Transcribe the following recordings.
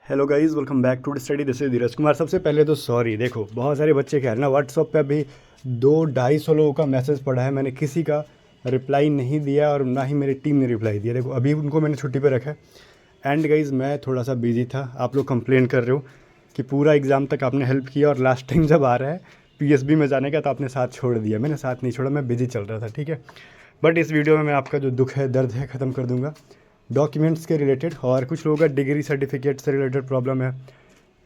Hello guys, welcome back to study. This is Dheeraj Kumar. सबसे पहले तो सॉरी, देखो बहुत सारे बच्चे कह रहे हैं ना, व्हाट्सअप पे अभी 200-250 लोगों का मैसेज पड़ा है, मैंने किसी का रिप्लाई नहीं दिया और ना ही मेरी टीम ने रिप्लाई दिया। देखो अभी उनको मैंने छुट्टी पे रखा है। एंड गाइस मैं थोड़ा सा बिजी था, आप लोग कंप्लेन कर रहे हो कि पूरा एग्ज़ाम तक आपने हेल्प किया और लास्ट टाइम जब आ रहा है पीएसबी में जाने का तो आपने साथ छोड़ दिया। मैंने साथ नहीं छोड़ा, मैं बिजी चल रहा था, ठीक है। बट इस वीडियो में मैं आपका जो दुख है, दर्द है, ख़त्म कर दूंगा डॉक्यूमेंट्स के रिलेटेड। और कुछ लोगों का डिग्री सर्टिफिकेट से रिलेटेड प्रॉब्लम है,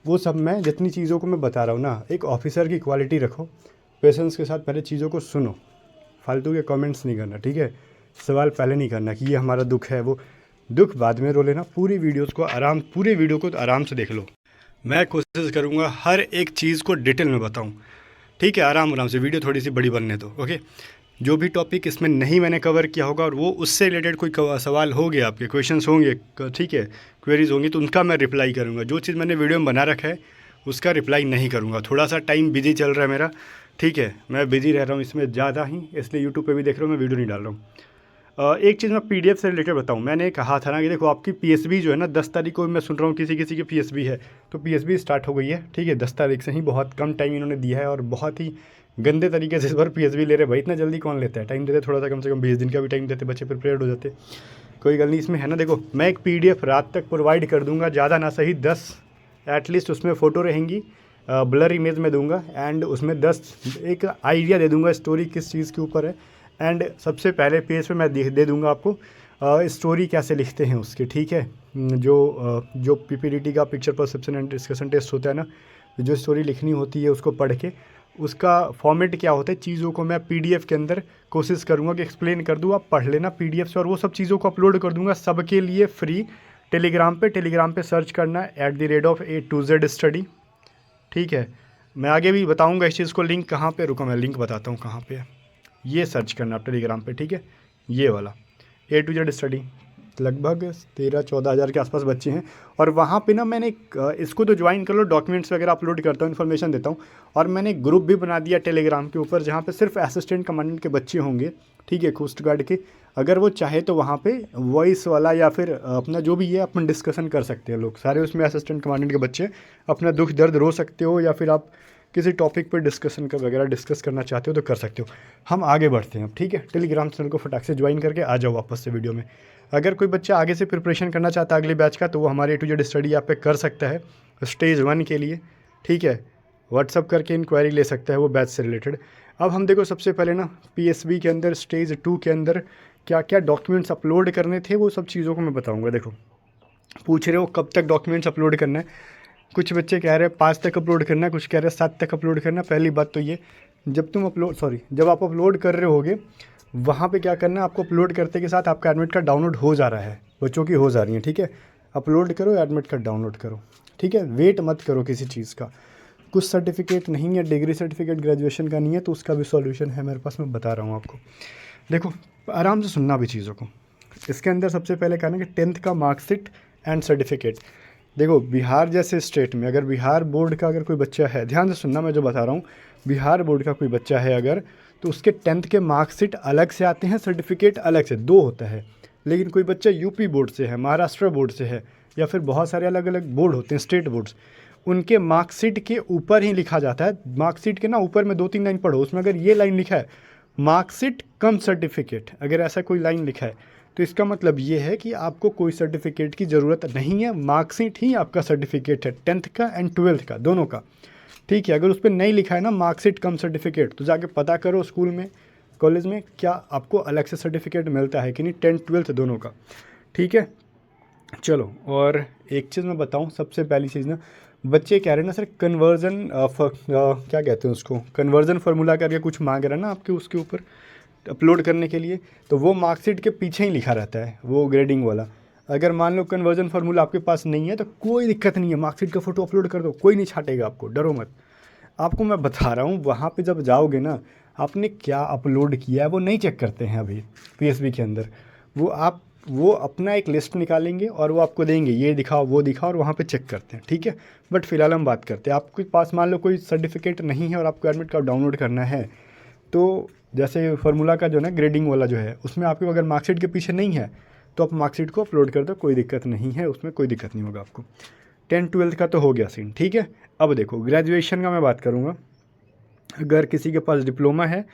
वो सब मैं जितनी चीज़ों को मैं बता रहा हूँ ना, एक ऑफिसर की क्वालिटी रखो, पेशेंस के साथ पहले चीज़ों को सुनो, फालतू के कमेंट्स नहीं करना, ठीक है। सवाल पहले नहीं करना कि ये हमारा दुख है, वो दुख बाद में रो लेना। पूरी वीडियोस को पूरे वीडियो को आराम से देख लो। मैं कोशिश करूँगा हर एक चीज़ को डिटेल में बताऊँ, ठीक है। आराम आराम से, वीडियो थोड़ी सी बड़ी बनने दो, ओके। जो भी टॉपिक इसमें नहीं मैंने कवर किया होगा और वो उससे रिलेटेड कोई सवाल होंगे, आपके क्वेश्चंस होंगे, ठीक है, क्वेरीज होंगी, तो उनका मैं रिप्लाई करूँगा। जो चीज़ मैंने वीडियो में बना रखा है उसका रिप्लाई नहीं करूँगा। थोड़ा सा टाइम बिजी चल रहा है मेरा, ठीक है, मैं बिजी रह रहा हूँ इसमें ज़्यादा ही, इसलिए यूट्यूब पे भी देख रहा हूँ, मैं वीडियो नहीं डाल रहा हूँ। एक चीज़ मैं पीडीएफ से रिलेटेड बताऊँ, मैंने कहा था ना कि देखो आपकी पीएसबी जो है ना, 10 तारीख को मैं सुन रहा हूँ किसी किसी की पीएसबी है, तो पीएसबी स्टार्ट हो गई है, ठीक है। 10 तारीख से ही, बहुत कम टाइम इन्होंने दिया है और बहुत ही गंदे तरीके से इस बार पीएसबी ले रहे भाई। इतना जल्दी कौन लेता है, टाइम देते थोड़ा सा, कम से कम 20 दिन का भी टाइम देते, बच्चे प्रिपेयर्ड हो जाते। कोई गल नहीं इसमें, है ना। देखो मैं एक पीडीएफ रात तक प्रोवाइड कर दूंगा, ज़्यादा ना सही 10 एटलीस्ट उसमें फ़ोटो रहेंगी, ब्लर इमेज में दूंगा, एंड उसमें 10 एक आइडिया दे दूंगा स्टोरी किस चीज़ के ऊपर है। एंड सबसे पहले पेज पे मैं दे दूंगा आपको स्टोरी कैसे लिखते हैं उसके, ठीक है। जो पीपीडीटी का picture perception and discussion test होता है ना, जो स्टोरी लिखनी होती है उसको पढ़ के उसका फॉर्मेट क्या होता है, चीज़ों को मैं पीडीएफ के अंदर कोशिश करूँगा कि एक्सप्लेन कर दूँ, आप पढ़ लेना पीडीएफ से। और वो सब चीज़ों को अपलोड कर दूँगा सबके लिए फ्री टेलीग्राम पे सर्च करना @A to Z स्टडी, ठीक है। मैं आगे भी बताऊँगा इस चीज़ को, लिंक कहाँ पे, रुको मैं लिंक बताता हूँ कहाँ पे है। ये सर्च करना आप टेलीग्राम पे, ठीक है, ये वाला A to Z स्टडी। लगभग 13-14 हज़ार के आसपास बच्चे हैं। और वहाँ पे ना मैंने इसको तो ज्वाइन कर लो, डॉक्यूमेंट्स वगैरह अपलोड करता हूँ, इन्फॉर्मेशन देता हूँ। और मैंने एक ग्रुप भी बना दिया टेलीग्राम के ऊपर, जहाँ पे सिर्फ असिस्टेंट कमांडेंट के बच्चे होंगे, ठीक है, कोस्ट गार्ड के। अगर वो चाहे तो वहाँ पे वॉइस वाला या फिर अपना जो भी है अपन डिस्कशन कर सकते हैं लोग सारे, उसमें असिस्टेंट कमांडेंट के बच्चे अपना दुख दर्द रो सकते हो, या फिर आप किसी टॉपिक पर डिस्कशन का वगैरह डिस्कस करना चाहते हो तो कर सकते हो। हम आगे बढ़ते हैं अब, ठीक है। टेलीग्राम चैनल को फटाक से ज्वाइन करके आ जाओ वापस से वीडियो में। अगर कोई बच्चा आगे से प्रिपरेशन करना चाहता है अगले बैच का, तो वो हमारे A to Z study app पे कर सकता है स्टेज 1 के लिए, ठीक है। व्हाट्सअप करके इंक्वायरी ले सकता है वो बैच से रिलेटेड। अब हम देखो सबसे पहले ना पीएसबी के अंदर स्टेज 2 के अंदर क्या क्या डॉक्यूमेंट्स अपलोड करने थे, वो सब चीज़ों को मैं बताऊँगा। देखो पूछ रहे हो कब तक डॉक्यूमेंट्स अपलोड करना है, कुछ बच्चे कह रहे हैं 5 तक अपलोड करना है, कुछ कह रहे हैं 7 तक अपलोड करना है। पहली बात तो ये, जब आप अपलोड कर रहे होगे वहाँ पे क्या करना है, आपको अपलोड करते के साथ आपका एडमिट कार्ड डाउनलोड हो जा रहा है, बच्चों की हो जा रही है, ठीक है। अपलोड करो, एडमिट कार्ड डाउनलोड करो, ठीक है। वेट मत करो किसी चीज़ का। कुछ सर्टिफिकेट नहीं है, डिग्री सर्टिफिकेट ग्रेजुएशन का नहीं है, तो उसका भी सॉल्यूशन है मेरे पास, मैं बता रहा हूँ आपको। देखो आराम से सुनना भी चीज़ों को। इसके अंदर सबसे पहले कहना कि 10th का मार्कशीट एंड सर्टिफिकेट। देखो बिहार जैसे स्टेट में अगर बिहार बोर्ड का अगर कोई बच्चा है, ध्यान से सुनना मैं जो बता रहा हूँ, बिहार बोर्ड का कोई बच्चा है अगर, तो उसके 10th के मार्कशीट अलग से आते हैं, सर्टिफिकेट अलग से, 2 होता है। लेकिन कोई बच्चा यूपी बोर्ड से है, महाराष्ट्र बोर्ड से है, या फिर बहुत सारे अलग अलग बोर्ड होते हैं, स्टेट बोर्ड्स, उनके मार्कशीट के ऊपर ही लिखा जाता है। मार्कशीट के ना ऊपर में 2-3 लाइन पढ़ो, उसमें अगर ये लाइन लिखा है मार्कशीट कम सर्टिफिकेट, अगर ऐसा कोई लाइन लिखा है तो इसका मतलब ये है कि आपको कोई सर्टिफिकेट की ज़रूरत नहीं है, मार्कशीट ही आपका सर्टिफिकेट है, 10th का एंड 12th का, दोनों का, ठीक है। अगर उस पर नहीं लिखा है ना मार्कशीट कम सर्टिफिकेट, तो जाके पता करो स्कूल में, कॉलेज में, क्या आपको अलग से सर्टिफिकेट मिलता है कि नहीं, 10th 12th दोनों का, ठीक है। चलो और एक चीज़ मैं बताऊँ, सबसे पहली चीज़ ना, बच्चे कह रहे हैं ना सर कन्वर्जन क्या कहते हैं उसको, कन्वर्जन फार्मूला करके कुछ मांग रहा है ना आपके उसके ऊपर अपलोड करने के लिए, तो वो मार्कशीट के पीछे ही लिखा रहता है वो ग्रेडिंग वाला। अगर मान लो कन्वर्जन फार्मूला आपके पास नहीं है तो कोई दिक्कत नहीं है, मार्कशीट का फ़ोटो अपलोड कर दो, कोई नहीं छाटेगा आपको, डरो मत। आपको मैं बता रहा हूँ वहाँ पे जब जाओगे ना, आपने क्या अपलोड किया है वो नहीं चेक करते हैं अभी पीएसबी के अंदर। वो अपना एक लिस्ट निकालेंगे और वो आपको देंगे, ये दिखाओ वो दिखाओ, और वहाँ पे चेक करते हैं, ठीक है। बट फिलहाल हम बात करते हैं, आपके पास मान लो कोई सर्टिफिकेट नहीं है और आपको एडमिट कार्ड डाउनलोड करना है, तो जैसे फार्मूला का जो ना ग्रेडिंग वाला जो है, उसमें आपको अगर मार्कशीट के पीछे नहीं है तो आप मार्कशीट को अपलोड कर दो, कोई दिक्कत नहीं है, उसमें कोई दिक्कत नहीं होगा आपको। 10th-12th का तो हो गया सीन, ठीक है। अब देखो ग्रेजुएशन का मैं बात करूँगा। अगर किसी के पास डिप्लोमा है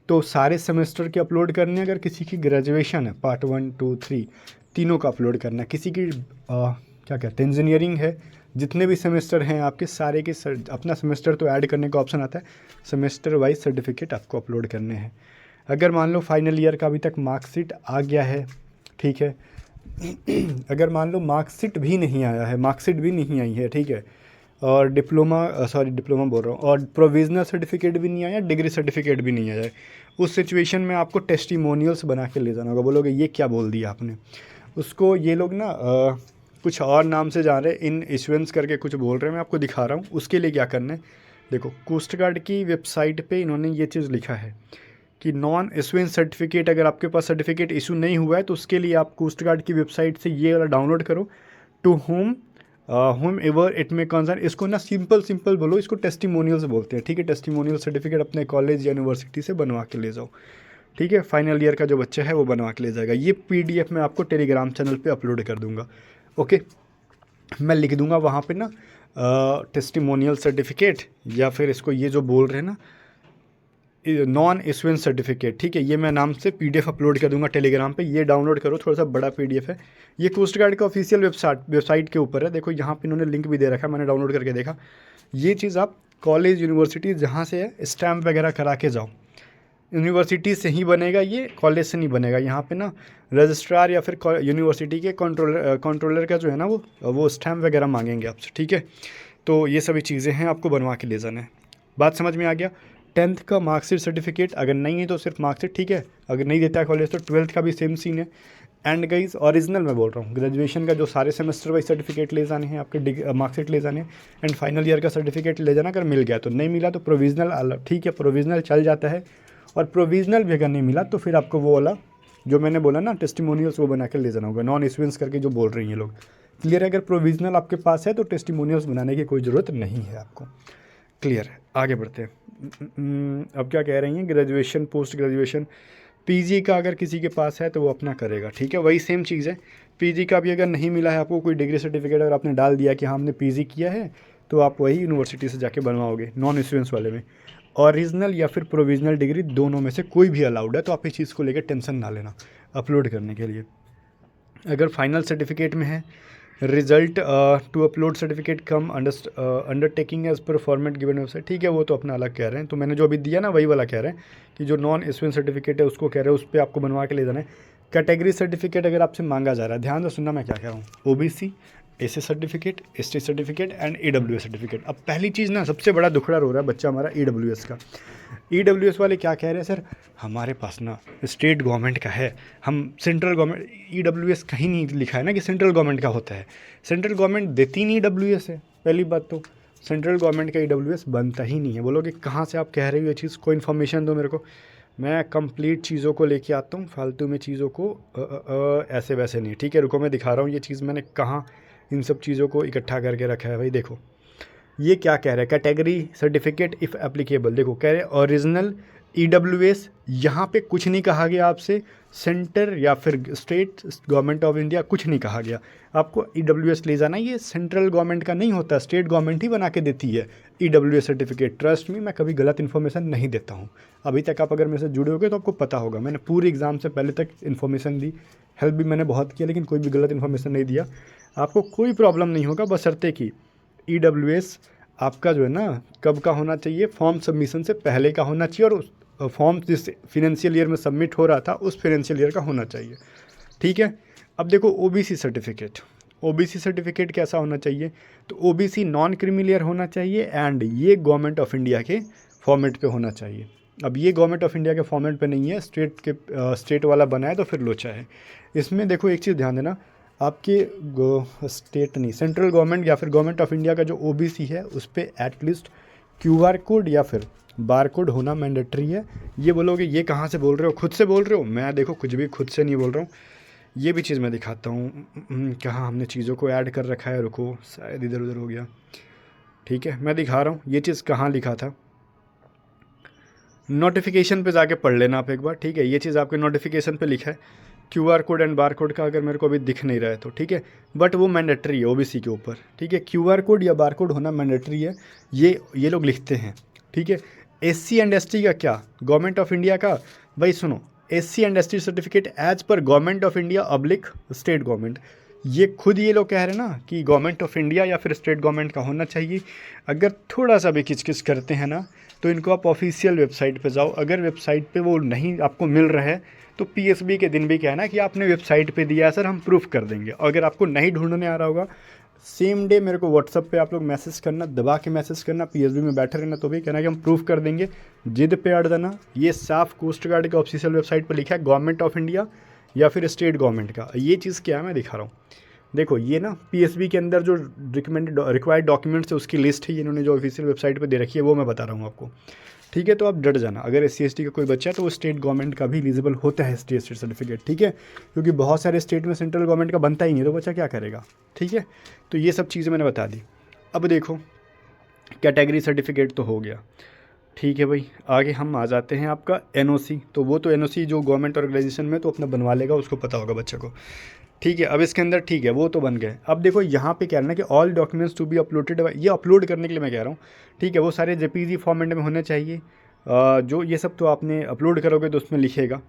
तो सारे सेमेस्टर के अपलोड करने हैं। अगर किसी की ग्रेजुएशन है पार्ट 1, 2, 3 तीनों का अपलोड करना है। किसी की क्या कहते हैं इंजीनियरिंग है, जितने भी सेमेस्टर हैं आपके सारे के अपना सेमेस्टर तो ऐड करने का ऑप्शन आता है, सेमेस्टर वाइज सर्टिफिकेट आपको अपलोड करने हैं। अगर मान लो फाइनल ईयर का अभी तक मार्कशीट आ गया है, ठीक है। अगर मान लो मार्कशीट भी नहीं आया है, मार्कशीट भी नहीं आई है, ठीक है, और डिप्लोमा बोल रहा हूँ, और प्रोविज़नल सर्टिफिकेट भी नहीं आया, डिग्री सर्टिफिकेट भी नहीं आया है, उस सिचुएशन में आपको टेस्टिमोनियल्स बना के ले जाना होगा। बोलोगे ये क्या बोल दिया आपने, उसको ये लोग ना कुछ और नाम से जान रहे हैं, इन इशुएंस करके कुछ बोल रहे हैं, मैं आपको दिखा रहा हूँ। उसके लिए क्या करना है, देखो कोस्ट गार्ड की वेबसाइट पे इन्होंने ये चीज़ लिखा है कि नॉन इशुएंस सर्टिफिकेट, अगर आपके पास सर्टिफिकेट इशू नहीं हुआ है तो उसके लिए आप कोस्ट गार्ड की वेबसाइट से ये वाला डाउनलोड करो, to whomever it may concern. इसको ना सिंपल बोलो, इसको टेस्टिमोनियल्स बोलते हैं, ठीक है। टेस्टिमोनियल सर्टिफिकेट अपने कॉलेज या यूनिवर्सिटी से बनवा के ले जाओ, ठीक है। फाइनल ईयर का जो बच्चा है वो बनवा के ले जाएगा। ये PDF मैं आपको टेलीग्राम चैनल पे अपलोड कर दूंगा, ओके। मैं लिख दूंगा वहाँ पे ना टेस्टिमोनियल सर्टिफिकेट, या फिर इसको ये जो बोल रहे हैं ना नॉन इशुएंस सर्टिफिकेट, ठीक है। ये मैं नाम से PDF अपलोड कर दूंगा टेलीग्राम पे, ये डाउनलोड करो, थोड़ा सा बड़ा PDF है। ये कोस्ट गार्ड का ऑफिशियल वेबसाइट के ऊपर है, देखो यहाँ पे इन्होंने लिंक भी दे रखा है, मैंने डाउनलोड करके देखा। ये चीज़ आप कॉलेज यूनिवर्सिटी जहाँ से है स्टैम्प वगैरह करा के जाओ, यूनिवर्सिटी से ही बनेगा ये, कॉलेज से नहीं बनेगा। यहाँ पे ना रजिस्ट्रार या फिर यूनिवर्सिटी के कंट्रोलर का जो है ना वो स्टैम्प वगैरह मांगेंगे आपसे, ठीक है। तो ये सभी चीज़ें हैं, आपको बनवा के ले जाना है। बात समझ में आ गया। 10th का मार्कशीट सर्टिफिकेट अगर नहीं है तो सिर्फ मार्कशीट, ठीक है। अगर नहीं देता है कॉलेज तो 12th का भी सेम सीन है। एंड गाइज ओरिजिनल मैं बोल रहा हूँ, ग्रेजुएशन का जो सारे सेमेस्टर वाइज सर्टिफिकेट ले जाने हैं, आपके मार्कशीट ले जाने हैं, एंड फाइनल ईयर का सर्टिफिकेट ले जाना। अगर मिल गया तो, नहीं मिला तो प्रोविजनल, ठीक है, प्रोविजनल चल जाता है। और प्रोविजनल भी अगर नहीं मिला तो फिर आपको वो वाला जो मैंने बोला ना टेस्टिमोनियल्स, वो बना के ले जाना होगा, नॉन इशुएंस करके जो बोल रही हैं लोग। क्लियर है। अगर प्रोविजनल आपके पास है तो टेस्टिमोनियल्स बनाने की कोई ज़रूरत नहीं है आपको। क्लियर है, आगे बढ़ते हैं। अब क्या कह रही हैं, ग्रेजुएशन पोस्ट ग्रेजुएशन PG का अगर किसी के पास है तो वो अपना करेगा, ठीक है। वही सेम चीज़ है, PG का भी अगर नहीं मिला है आपको कोई डिग्री सर्टिफिकेट, अगर आपने डाल दिया कि हाँ हमने PG किया है, तो आप वही यूनिवर्सिटी से जाके बनवाओगे नॉन इशुएंस वाले में। ओरिजिनल या फिर प्रोविजनल डिग्री दोनों में से कोई भी अलाउड है, तो आप इस चीज़ को लेकर टेंशन ना लेना अपलोड करने के लिए। अगर फाइनल सर्टिफिकेट में है result to upload certificate cum undertaking as per format given website, ठीक है, वो तो अपना अलग कह रहे हैं। तो मैंने जो अभी दिया ना वही वाला कह रहे हैं कि जो नॉन इशुएंस सर्टिफिकेट है उसको कह रहे हैं, उस पर आपको बनवा के ले जाना है। कैटेगरी सर्टिफिकेट अगर आपसे मांगा जा रहा है, ध्यान से सुनना मैं क्या कह रहा हूँ, OBC, SC certificate, ST certificate and EWS certificate. अब पहली चीज़ ना, सबसे बड़ा दुखड़ा रो रहा है बच्चा हमारा EWS का। EWS वाले क्या कह रहे हैं, सर हमारे पास ना स्टेट गवर्नमेंट का है, हम सेंट्रल गवर्नमेंट, EWS कहीं नहीं लिखा है ना कि सेंट्रल गवर्नमेंट का होता है। सेंट्रल गवर्नमेंट देती नहीं EWS है, पहली बात तो सेंट्रल गवर्नमेंट का EWS बनता ही नहीं है। बोलोगे कहाँ से आप कह रहे हो ये चीज़, कोई इन्फॉर्मेशन दो मेरे को, मैं कंप्लीट चीज़ों को लेके आता हूँ, फालतू में चीज़ों को ऐसे वैसे नहीं, ठीक है। रुको मैं दिखा रहा हूँ ये चीज़ मैंने कहाँ इन सब चीज़ों को इकट्ठा करके रखा है भाई। देखो ये क्या कह रहा है, कैटेगरी सर्टिफिकेट इफ़ एप्लीकेबल, देखो कह रहे हैं ओरिजिनल EWS, यहाँ पे कुछ नहीं कहा गया आपसे सेंटर या फिर स्टेट गवर्नमेंट ऑफ इंडिया, कुछ नहीं कहा गया आपको EWS ले जाना। ये सेंट्रल गवर्नमेंट का नहीं होता, स्टेट गवर्नमेंट ही बना के देती है EWS सर्टिफिकेट। ट्रस्ट मी, मैं कभी गलत इन्फॉर्मेशन नहीं देता हूँ। अभी तक आप अगर मेरे से जुड़े होगे तो आपको पता होगा, मैंने पूरी एग्ज़ाम से पहले तक इन्फॉर्मेशन दी, हेल्प भी मैंने बहुत किया, लेकिन कोई भी गलत इन्फॉर्मेशन नहीं दिया। आपको कोई प्रॉब्लम नहीं होगा, बशर्ते कि EWS आपका जो है ना कब का होना चाहिए, फॉर्म सबमिशन से पहले का होना चाहिए, और उस फॉर्म जिस फिनेंशियल ईयर में सबमिट हो रहा था उस फिनेंशियल ईयर का होना चाहिए, ठीक है। अब देखो OBC सर्टिफिकेट, OBC सर्टिफिकेट कैसा होना चाहिए, तो OBC नॉन क्रीमी लेयर होना चाहिए, एंड ये गवर्नमेंट ऑफ इंडिया के फॉर्मेट पे होना चाहिए। अब ये गवर्नमेंट ऑफ इंडिया के फॉर्मेट पे नहीं है, स्टेट वाला बना है तो फिर लोचा है। इसमें देखो एक चीज़ ध्यान देना, आपके स्टेट नहीं, सेंट्रल गवर्नमेंट या फिर गवर्नमेंट ऑफ इंडिया का जो OBC है उस पर एटलीस्ट QR कोड या फिर बार कोड होना मैंडेटरी है। ये बोलोगे ये कहाँ से बोल रहे हो, खुद से बोल रहे हो, मैं देखो कुछ भी खुद से नहीं बोल रहा हूँ। ये भी चीज़ मैं दिखाता हूँ कहाँ हमने चीज़ों को ऐड कर रखा है, रुको शायद इधर उधर हो गया, ठीक है, मैं दिखा रहा हूँ ये चीज़ कहाँ लिखा था। नोटिफिकेशन पे जाके पढ़ लेना आप एक बार, ठीक है। ये चीज़ आपके नोटिफिकेशन पे लिखा है QR code and bar code का अगर मेरे को अभी दिख नहीं रहा है तो ठीक है, बट वो मैंडेटरी है OBC के ऊपर, ठीक है। QR कोड या बार कोड होना मैंडेटरी है, ये लोग लिखते हैं, ठीक है। SC एंड ST का क्या, गवर्नमेंट ऑफ इंडिया का, भाई सुनो, SC and ST certificate as per government of India अब्लिक स्टेट गवर्नमेंट, ये खुद ये लोग कह रहे हैं ना कि गवर्नमेंट ऑफ इंडिया या फिर स्टेट गवर्नमेंट का होना चाहिए। अगर थोड़ा सा भी किचकिच करते हैं ना, तो इनको आप ऑफिशियल वेबसाइट पे जाओ, अगर वेबसाइट पे वो नहीं आपको मिल रहा है तो PSB के दिन भी कहना कि आपने वेबसाइट पे दिया है सर, हम प्रूफ कर देंगे। अगर आपको नहीं ढूंढने आ रहा होगा, सेम डे मेरे को व्हाट्सअप पे आप लोग मैसेज करना, दबा के मैसेज करना, PSB में बैठे रहना, तो भी कहना कि हम प्रूफ कर देंगे, जिद पे अड़ देना। ये साफ कोस्ट गार्ड के ऑफिशियल वेबसाइट पर लिखा है गवर्नमेंट ऑफ इंडिया या फिर स्टेट गवर्नमेंट का। ये चीज़ क्या है मैं दिखा रहा हूँ, देखो ये ना PSB के अंदर जो रिक्वायर्ड डॉक्यूमेंट्स है उसकी लिस्ट है, ये इन्होंने जो ऑफिशियल वेबसाइट पे दे रखी है वो मैं बता रहा हूँ आपको, ठीक है। तो आप डट जाना, अगर SC ST का कोई बच्चा है तो वो स्टेट गवर्नमेंट का भी एलिजिबल होता है ST ST सर्टिफिकेट, ठीक है, क्योंकि बहुत सारे स्टेट में सेंट्रल गवर्नमेंट का बनता ही नहीं, तो बच्चा क्या करेगा, ठीक है। तो ये सब चीज़ें मैंने बता दी। अब देखो कैटेगरी सर्टिफिकेट तो हो गया, ठीक है भाई। आगे हम आ जाते हैं आपका NOC, तो वो तो NOC जो गवर्नमेंट ऑर्गेनाइजेशन में तो अपना बनवा लेगा, उसको पता होगा बच्चे को, ठीक है। अब इसके अंदर ठीक है वो तो बन गए। अब देखो यहाँ पे क्या है ना कि all documents to be uploaded, ये अपलोड करने के लिए मैं कह रहा हूँ, ठीक है, वो सारे JPG फॉर्मेट में होने चाहिए। जो ये सब तो आपने अपलोड करोगे तो उसमें लिखेगा,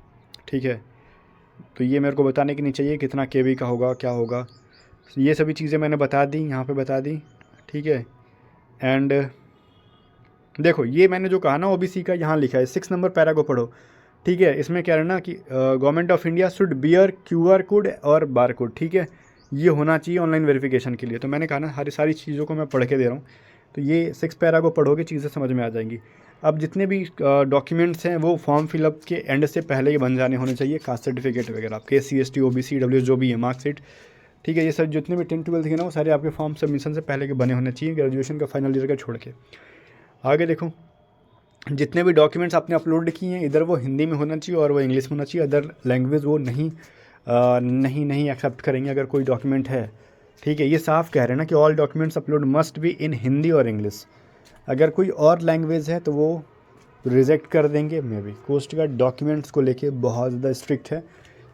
ठीक है। तो ये मेरे को बताने की नहीं चाहिए कितना KB का होगा, क्या होगा, ये सभी चीज़ें मैंने बता दी, यहाँ पर बता दी, ठीक है। एंड देखो ये मैंने जो कहा ना OBC का, यहाँ लिखा है 6 नंबर पैरा को पढ़ो, ठीक है। इसमें क्या रहना कि government of India should bear QR code और बार कोड, ठीक है, ये होना चाहिए ऑनलाइन वेरिफिकेशन के लिए। तो मैंने कहा ना सारी चीज़ों को मैं पढ़ के दे रहा हूँ, तो ये 6 पैरा को पढ़ोगे चीज़ें समझ में आ जाएंगी। अब जितने भी डॉक्यूमेंट्स हैं वो फॉर्म फिलअप के एंड से पहले ही बन जाने होने चाहिए, कास्ट सर्टिफिकेट वगैरह आपके SC ST OBC EWS जो भी है, मार्कशीट, ठीक है। ये सब जितने भी 10th 12th के ना वो सारे आपके फॉर्म सबमिशन से पहले के बने होने चाहिए, ग्रेजुएशन का फाइनल ईयर का छोड़ के। आगे देखो जितने भी डॉक्यूमेंट्स आपने अपलोड किए हैं, इधर वो हिंदी में होना चाहिए और वो इंग्लिश में होना चाहिए, अदर लैंग्वेज वो नहीं एक्सेप्ट करेंगे अगर कोई डॉक्यूमेंट है, ठीक है। ये साफ कह रहे हैं ना कि all documents upload must be in Hindi और इंग्लिश, अगर कोई और लैंग्वेज है तो वो रिजेक्ट कर देंगे। May be coast guard documents को लेके बहुत ज़्यादा स्ट्रिक्ट है,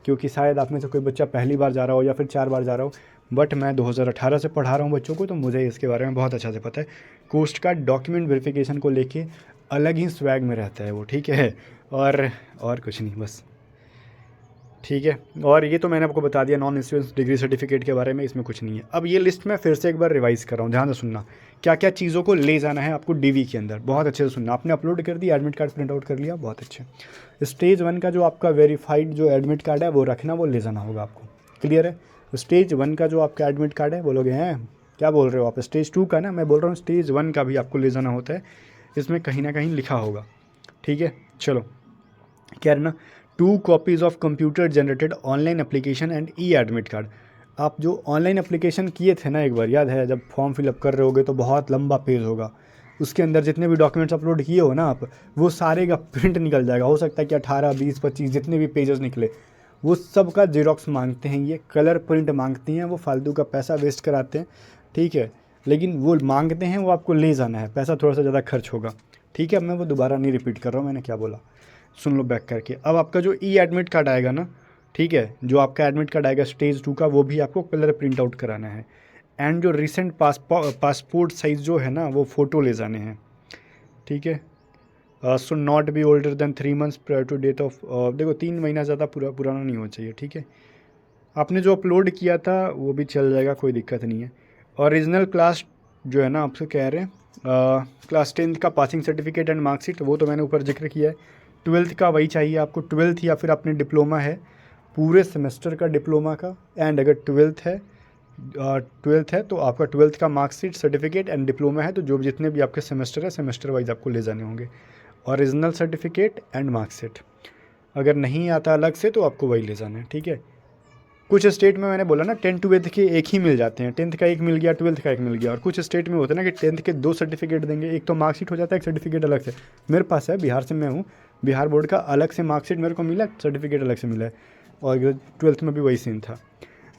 क्योंकि शायद आप में से कोई बच्चा पहली बार जा रहा हो या फिर 4 बार जा रहा हो, बट मैं 2018 से पढ़ा रहा हूँ बच्चों को, तो मुझे इसके बारे में बहुत अच्छा से पता है। कोस्ट गार्ड डॉक्यूमेंट वेरिफिकेशन को लेके अलग ही स्वैग में रहता है वो, ठीक है। और कुछ नहीं बस, ठीक है। और ये तो मैंने आपको बता दिया नॉन इंश्योरेंस डिग्री सर्टिफिकेट के बारे में, इसमें कुछ नहीं है। अब ये लिस्ट मैं फिर से एक बार रिवाइज कर रहा हूँ, ध्यान से सुनना क्या क्या चीज़ों को ले जाना है आपको DV के अंदर, बहुत अच्छे से सुनना। आपने अपलोड कर दिया, एडमिट कार्ड प्रिंट आउट कर लिया, बहुत अच्छे। स्टेज 1 का जो आपका वेरीफाइड जो एडमिट कार्ड है वो रखना, वो ले जाना होगा आपको, क्लियर है। स्टेज 1 का जो आपका एडमिट कार्ड है, बोलोगे हैं क्या बोल रहे हो आप, स्टेज 2 का ना, मैं बोल रहा हूँ स्टेज 1 का भी आपको ले जाना होता है, इसमें कहीं ना कहीं लिखा होगा, ठीक है। चलो क्या है ना, 2 copies of computer generated online application and admit card. आप जो ऑनलाइन एप्लीकेशन किए थे ना एक बार, याद है जब फॉर्म फिलअप कर रहे होगे तो बहुत लंबा पेज होगा, उसके अंदर जितने भी डॉक्यूमेंट्स अपलोड किए हो ना आप, वो सारे का प्रिंट निकल जाएगा। हो सकता है कि 18, 20, 25 जितने भी पेजेस निकले वो सब का जेरोक्स मांगते हैं, ये कलर प्रिंट मांगती हैं, वो फालतू का पैसा वेस्ट कराते हैं, ठीक है। लेकिन वो मांगते हैं, वो आपको ले जाना है, पैसा थोड़ा सा ज़्यादा खर्च होगा, ठीक है। अब मैं वो दोबारा नहीं रिपीट कर रहा हूँ, मैंने क्या बोला सुन लो बैक करके। अब आपका जो एडमिट कार्ड आएगा ना, ठीक है, जो आपका एडमिट कार्ड आएगा स्टेज 2 का, वो भी आपको कलर प्रिंट आउट कराना है। एंड जो रिसेंट पासपोर्ट साइज़ जो है ना, वो फ़ोटो ले जाने हैं, ठीक है। So not be older than 3 months prior to date of, देखो 3 महीना ज़्यादा पुराना नहीं होना चाहिए, ठीक है। आपने जो अपलोड किया था वो भी चल जाएगा, कोई दिक्कत नहीं है। ओरिजिनल क्लास जो है ना आपसे कह रहे हैं, क्लास 10th का पासिंग सर्टिफिकेट एंड मार्कशीट, वो तो मैंने ऊपर जिक्र किया है। 12th का वही चाहिए आपको, 12th या फिर अपने डिप्लोमा है पूरे सेमेस्टर का डिप्लोमा का, एंड अगर 12th है तो आपका 12th का मार्कशीट सर्टिफिकेट एंड डिप्लोमा है, तो जो जितने भी आपके सेमेस्टर है सेमेस्टर वाइज आपको ले जाने होंगे। ओरिजिनल सर्टिफिकेट एंड मार्कशीट, अगर नहीं आता अलग से तो आपको वही ले जाना है, ठीक है। कुछ स्टेट में मैंने बोला ना 10th 12th के एक ही मिल जाते हैं, 10th का एक मिल गया, 12th का एक मिल गया। और कुछ स्टेट में होता है ना कि 10th के 2 सर्टिफिकेट देंगे, एक तो मार्कशीट हो जाता है, एक सर्टिफिकेट अलग से। मेरे पास है, बिहार से मैं हूँ, बिहार बोर्ड का अलग से मार्कशीट मेरे को मिला, सर्टिफिकेट अलग से मिला है, और 12th में भी वही सीन था।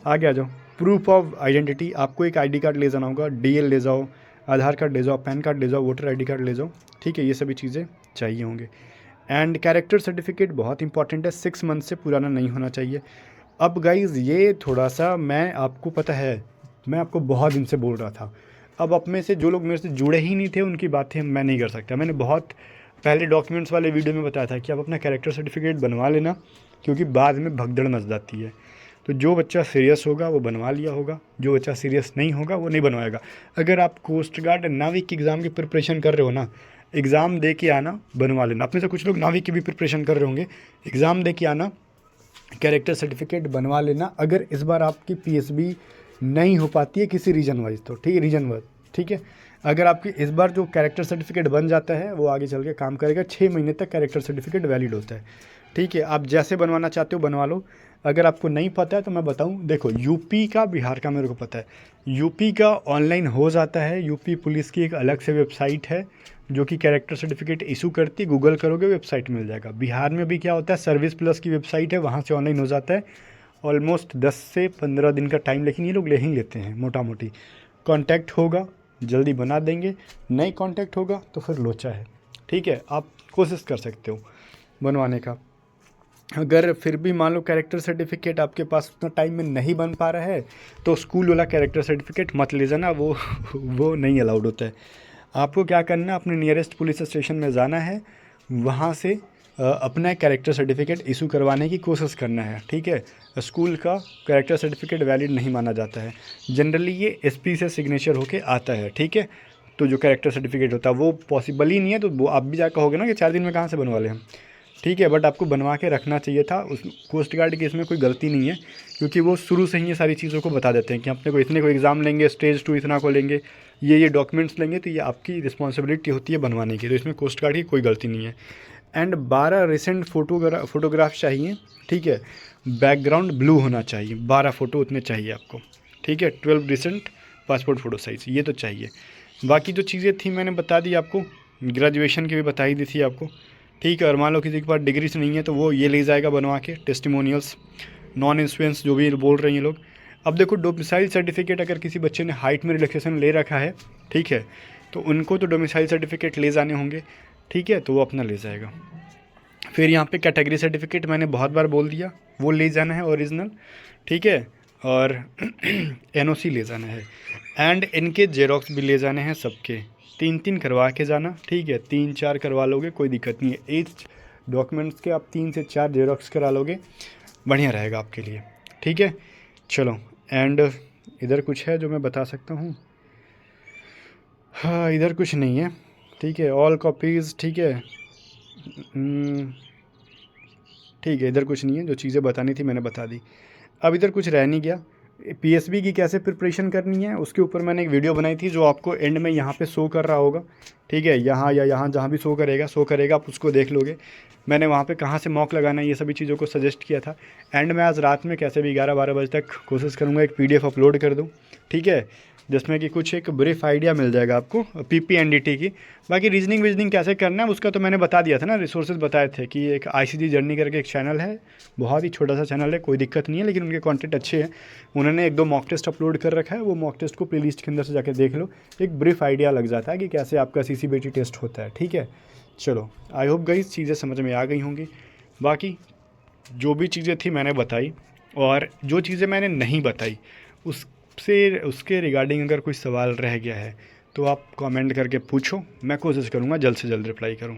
आगे आ जाओ, प्रूफ ऑफ आइडेंटिटी, आपको एक ID कार्ड ले जाना होगा, DL ले जाओ, आधार कार्ड ले जाओ, पैन कार्ड ले जाओ, वोटर ID कार्ड ले जाओ, ठीक है, ये सभी चीज़ें चाहिए होंगे। एंड कैरेक्टर सर्टिफिकेट बहुत इंपॉर्टेंट है, 6 मंथ से पुराना नहीं होना चाहिए। अब गाइज़ ये थोड़ा सा मैं आपको पता है, मैं आपको बहुत दिन से बोल रहा था। अब आप में से जो लोग मेरे से जुड़े ही नहीं थे उनकी बातें मैं नहीं कर सकता। मैंने बहुत पहले डॉक्यूमेंट्स वाले वीडियो में बताया था कि आप अपना कैरेक्टर सर्टिफिकेट बनवा लेना, क्योंकि बाद में भगदड़ मच जाती है। तो जो बच्चा सीरियस होगा वो बनवा लिया होगा, जो बच्चा सीरियस नहीं होगा वो नहीं बनवाएगा। अगर आप कोस्ट गार्ड नाविक की एग्ज़ाम की प्रिपरेशन कर रहे हो ना, एग्ज़ाम दे के आना, बनवा लेना। आप में से कुछ लोग नाविक की भी प्रिपरेशन कर रहे होंगे, एग्ज़ाम दे के आना, कैरेक्टर सर्टिफिकेट बनवा लेना। अगर इस बार आपकी पीएसबी नहीं हो पाती है किसी रीजन वाइज तो ठीक है, रीजन वाइज ठीक है। अगर आपकी इस बार जो कैरेक्टर सर्टिफिकेट बन जाता है वो आगे चल के काम करेगा। 6 महीने तक कैरेक्टर सर्टिफिकेट वैलिड होता है, ठीक है। आप जैसे बनवाना चाहते हो बनवा लो। अगर आपको नहीं पता है तो मैं बताऊं, देखो यूपी का, बिहार का मेरे को पता है। यूपी का ऑनलाइन हो जाता है, यूपी पुलिस की एक अलग से वेबसाइट है जो कि कैरेक्टर सर्टिफिकेट इशू करती है, गूगल करोगे वेबसाइट मिल जाएगा। बिहार में भी क्या होता है, सर्विस प्लस की वेबसाइट है, वहाँ से ऑनलाइन हो जाता है। ऑलमोस्ट 10 से 15 दिन का टाइम, लेकिन ये लोग ले ही लेते हैं मोटा मोटी। कॉन्टैक्ट होगा जल्दी बना देंगे, नहीं कॉन्टैक्ट होगा तो फिर लोचा है, ठीक है। आप कोशिश कर सकते हो बनवाने का। अगर फिर भी मान लो कैरेक्टर सर्टिफिकेट आपके पास उतना टाइम में नहीं बन पा रहा है तो स्कूल वाला कैरेक्टर सर्टिफिकेट मत ले जाना, वो नहीं अलाउड होता है। आपको क्या करना, अपने नियरेस्ट पुलिस स्टेशन में जाना है, वहाँ से अपना कैरेक्टर सर्टिफिकेट इशू करवाने की कोशिश करना है, ठीक है। स्कूल का कैरेक्टर सर्टिफिकेट वैलिड नहीं माना जाता है, जनरली ये एसपी से सिग्नेचर होके आता है, ठीक है। तो जो कैरेक्टर सर्टिफिकेट होता है वो पॉसिबल ही नहीं है, तो वो आप भी जा कहोगे ना कि 4 दिन में कहाँ से बनवा लें हम, ठीक है। बट आपको बनवा के रखना चाहिए था। उस कोस्ट गार्ड की इसमें कोई गलती नहीं है, क्योंकि वो शुरू से ही ये सारी चीज़ों को बता देते हैं कि अपने को इतने को एग्ज़ाम लेंगे, स्टेज 2 इतना को लेंगे, ये डॉक्यूमेंट्स लेंगे, तो ये आपकी रिस्पॉन्सिबिलिटी होती है बनवाने की। तो इसमें कोस्ट गार्ड की कोई गलती नहीं है। एंड 12 रिसेंट फोटोग्राफ चाहिए, ठीक है। बैकग्राउंड ब्लू होना चाहिए, 12 फ़ोटो उतने चाहिए आपको, ठीक है। 12 रिसेंट पासपोर्ट फ़ोटो साइज़, ये तो चाहिए। बाकी जो चीज़ें थी मैंने बता दी आपको, ग्रेजुएशन की भी बता ही दी थी आपको, ठीक है। और मान लो किसी के पास डिग्री से नहीं है तो वो ये ले जाएगा बनवा के, टेस्टिमोनियल्स, नॉन इंश्योरेंस जो भी बोल रहे हैं ये लोग। अब देखो डोमिसाइल सर्टिफिकेट अगर किसी बच्चे ने हाइट में रिलैक्सेशन ले रखा है, ठीक है, तो उनको तो डोमिसाइल सर्टिफिकेट ले जाने होंगे, ठीक है, तो वो अपना ले जाएगा। फिर यहाँ पे कैटेगरी सर्टिफिकेट मैंने बहुत बार बोल दिया, वो ले जाना है ओरिजिनल, ठीक है। और एनओसी ले जाना है, एंड इनके जेरोक्स भी ले जाने हैं सबके, 3-3 करवा के जाना, ठीक है। 3-4 करवा लोगे कोई दिक्कत नहीं है, एज डॉक्यूमेंट्स के आप 3 से 4 जेरोक्स करा लोगे, बढ़िया रहेगा आपके लिए, ठीक है। चलो, एंड इधर कुछ है जो मैं बता सकता हूँ? हाँ, इधर कुछ नहीं है, ठीक है। ऑल कॉपीज़, ठीक है, ठीक है, इधर कुछ नहीं है। जो चीज़ें बतानी थी मैंने बता दी। अब इधर कुछ रह नहीं गया। पीएसबी की कैसे प्रिपरेशन करनी है उसके ऊपर मैंने एक वीडियो बनाई थी, जो आपको एंड में यहाँ पे शो कर रहा होगा, ठीक है, यहाँ या यहाँ जहाँ भी शो करेगा आप उसको देख लोगे। मैंने वहाँ पे कहाँ से मॉक लगाना है ये सभी चीज़ों को सजेस्ट किया था। एंड मैं आज रात में कैसे भी 11-12 बजे तक कोशिश करूँगा एक PDF अपलोड कर दूँ, ठीक है, जिसमें कि कुछ एक ब्रीफ आइडिया मिल जाएगा आपको PPNDT की। बाकी रीजनिंग विजनिंग कैसे करना है उसका तो मैंने बता दिया था ना, रिसोर्सेज बताए थे कि एक ICG जर्नी करके एक चैनल है, बहुत ही छोटा सा चैनल है, कोई दिक्कत नहीं है, लेकिन उनके कंटेंट अच्छे हैं। उन्होंने 1-2 मॉक टेस्ट अपलोड कर रखा है, वो मॉक टेस्ट को प्लेलिस्ट के अंदर से जाकर देख लो, एक ब्रीफ आइडिया लग जाता है कि कैसे आपका CCBT टेस्ट होता है, ठीक है। चलो, आई होप गाइस चीज़ें समझ में आ गई होंगी। बाकी जो भी चीज़ें थी मैंने बताई, और जो चीज़ें मैंने नहीं बताई उसके रिगार्डिंग अगर कोई सवाल रह गया है तो आप कमेंट करके पूछो, मैं कोशिश करूँगा जल्द से जल्द रिप्लाई करूँ।